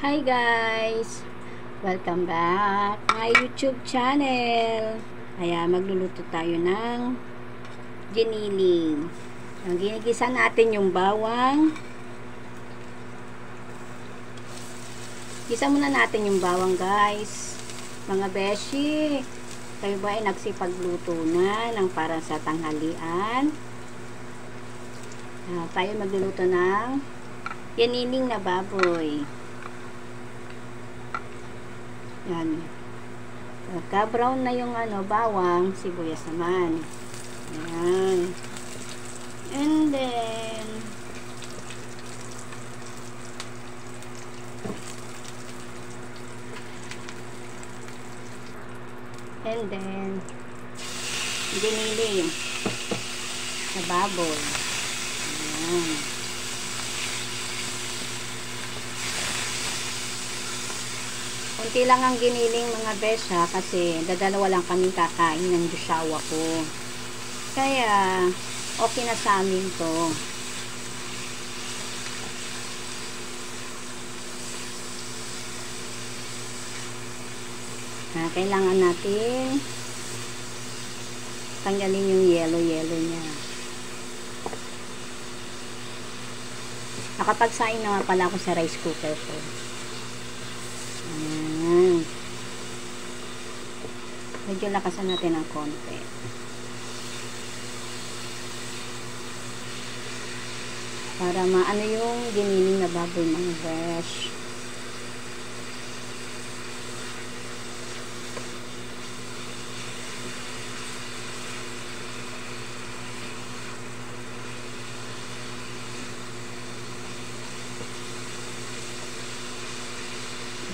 Hi guys! Welcome back my YouTube channel. Kaya magluluto tayo ng giniling. Ang ginigisa natin yung bawang. Gisa muna natin yung bawang guys. Mga beshi, kayo ba ay nagsipagluto na ng para sa tanghalian? Tayo magluluto ng giniling na baboy. Yan. Pagka-brown na yung bawang, sibuyas naman. Yan. And then, giniling sa baboy. Yan. Kunti lang ang giniling mga besha kasi dadalawa lang kaming kakain ng jusawa ko. Kaya okay na sa amin to. Kailangan natin tanggalin yung yellow niya. Nakapagsaing na nga pala ako sa rice cooker ko. Ayan. Medyo lakasan natin ng konti. Para maano yung giniling na baboy mga besh.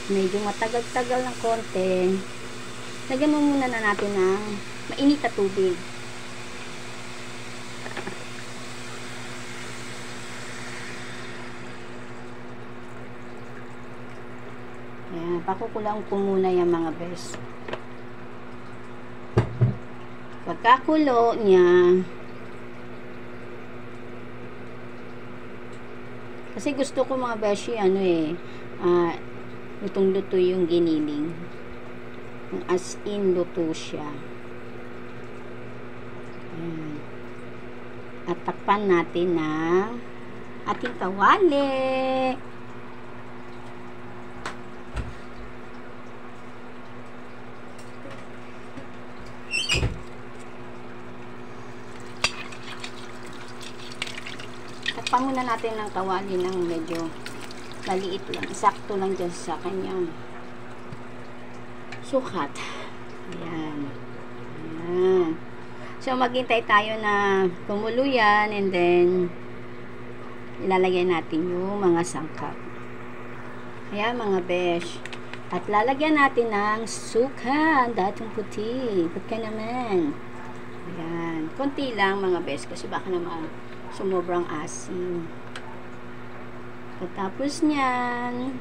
Medyo matagal-tagal ng konti. Lagyan mo muna na natin ng mainit na tubig. Ayan, pakukulang ko muna yung mga bes. Pagkakulo niya, kasi gusto ko mga beshi, lutong-luto yung giniling. As in, luto siya. Ayan. At takpan natin na ating kawali. Takpan muna natin ng kawali ng medyo maliit lang. Sakto lang dyan sa kanyang sukat. Ayan. Ayan. So, maghintay tayo na kumulo yan and then ilalagay natin yung mga sangkap. Ayan mga besh. At lalagyan natin ng suka. Datong puti. Ba't ka naman? Ayan. Konti lang mga besh kasi baka naman sumobrang asin. Tapos niyan,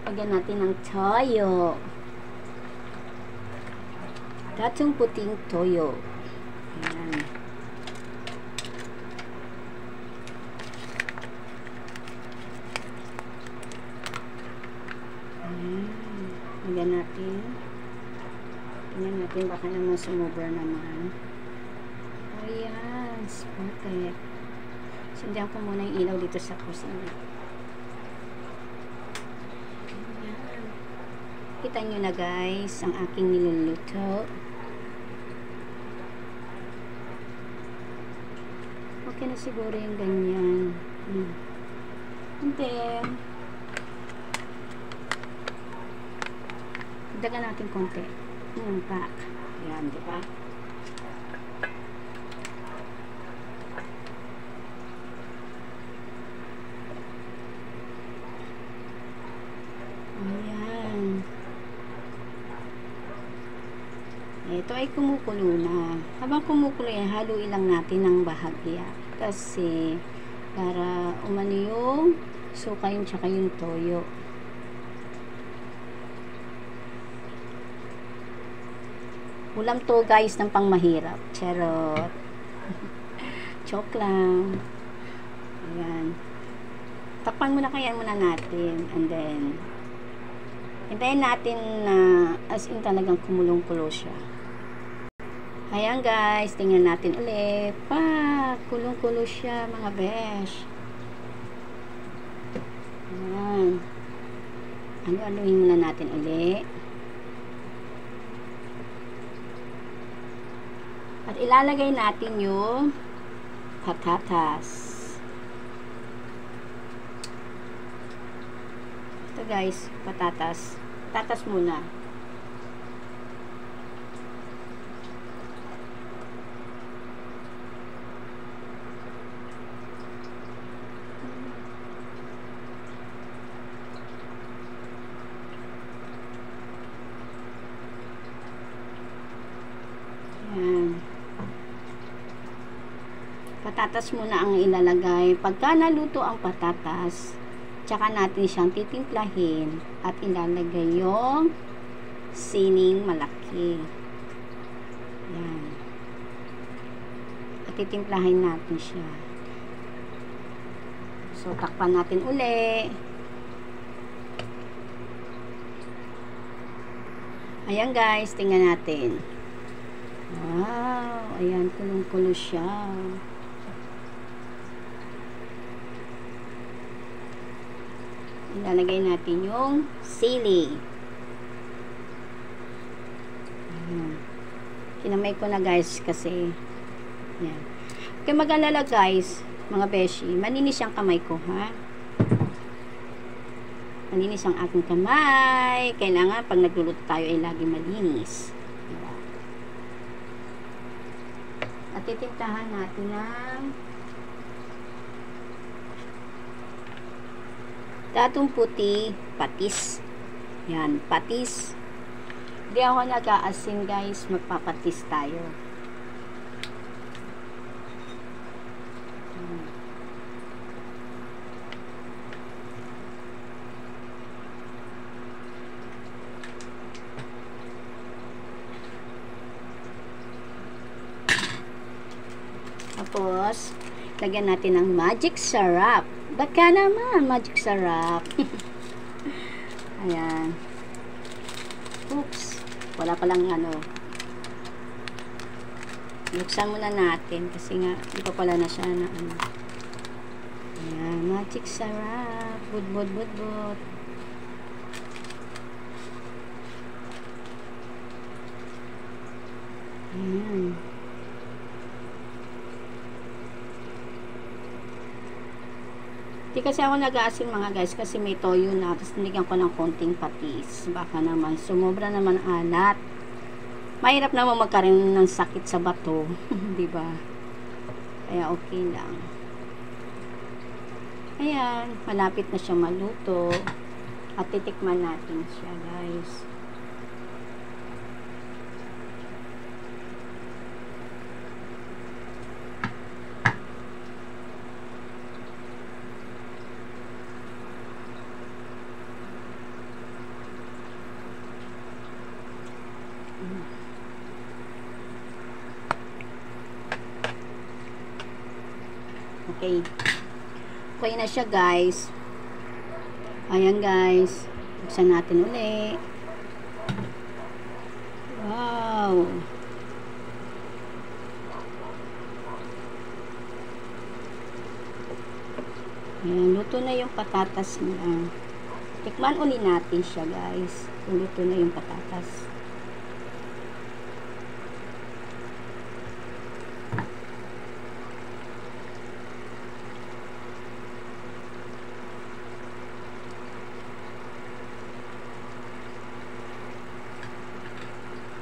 lagyan natin ng toyo. Datong puting toyo. Ayan. Ayan. Lagyan natin. Tingnan natin, baka naman sumobra naman. Ayan. Perfect. Sundihan ko muna yung ilaw dito sa kusina. Ayan. Kita nyo na guys, ang aking niluluto. Okay na siguro yung ganyan. And then, dagan natin konti. Pack. Ayan, diba? Ayan. Ito ay kumukulo na. Habang kumukulo yan, haluin lang natin ng bahagya. Kasi, para umano yung suka yung tsaka yung toyo. Ulam to guys ng pangmahirap. Charot. Joke lang. Ayan. Takpan muna kaya muna natin. And then, hintayin natin na as in talagang kumulong-kulo siya. Ayan guys, tingnan natin ulit. Kulong-kulo siya mga besh. Ayan. Ano-anuhin muna natin ulit. At ilalagay natin yung patatas. Ito guys, patatas. Patatas muna. Ayan. Patatas muna ang ilalagay. Pagka naluto ang patatas, tsaka natin siyang titimplahin at ilalagay yung sining malaki. Yan. At titimplahin natin siya. So, takpan natin uli. Ayan guys, tingnan natin. Wow, ayan, kulong-kulo siya. Ilalagay natin yung sili. Kinamay ko na guys kasi yan. Kaya mag-alala guys, mga beshi, maninis ang kamay ko ha. Maninis ang aking kamay. Kailangan pag nagluluto tayo ay lagi malinis. Diba? At titimplahan natin ng datong puti, patis. Yan, patis. Hindi ako nag-aasin guys, magpapatis tayo. Tapos, lagyan natin ng magic syrup. Ba't ka naman magic syrup? Ayan. Oops. Wala palang ano. Buksan muna natin kasi nga, di pa pala na siya na ano. Ayan. Magic syrup. Bud. Ayan. Di kasi ako nag-aasin mga guys kasi may toyo na tapos nilagyan ko ng konting patis. Baka naman sumobra naman alat. Mahirap naman magkaroon ng sakit sa bato, 'di ba? Kaya okay lang. Ayan, malapit na siya maluto. At titikman natin siya, guys. Okay. Okay na siya guys. Ayan guys. Buksan natin uli. Wow. Ayan. Luto na yung patatas niya. Tikman uli natin siya guys. Luto na yung patatas.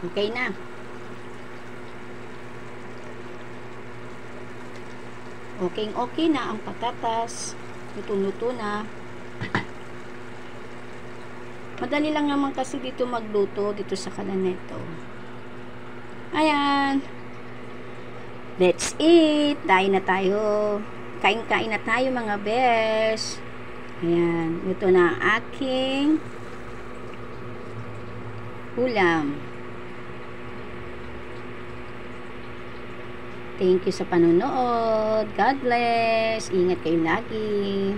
Okay na. Okay na ang patatas. Luto-luto na. Madali lang naman kasi dito magluto dito sa Calaneto. Ayan. Let's eat. Kain na tayo. Kain-kain na tayo mga besh. Ayan. Ito na ang aking ulam. Thank you sa panonood. God bless. Ingat kayo lagi.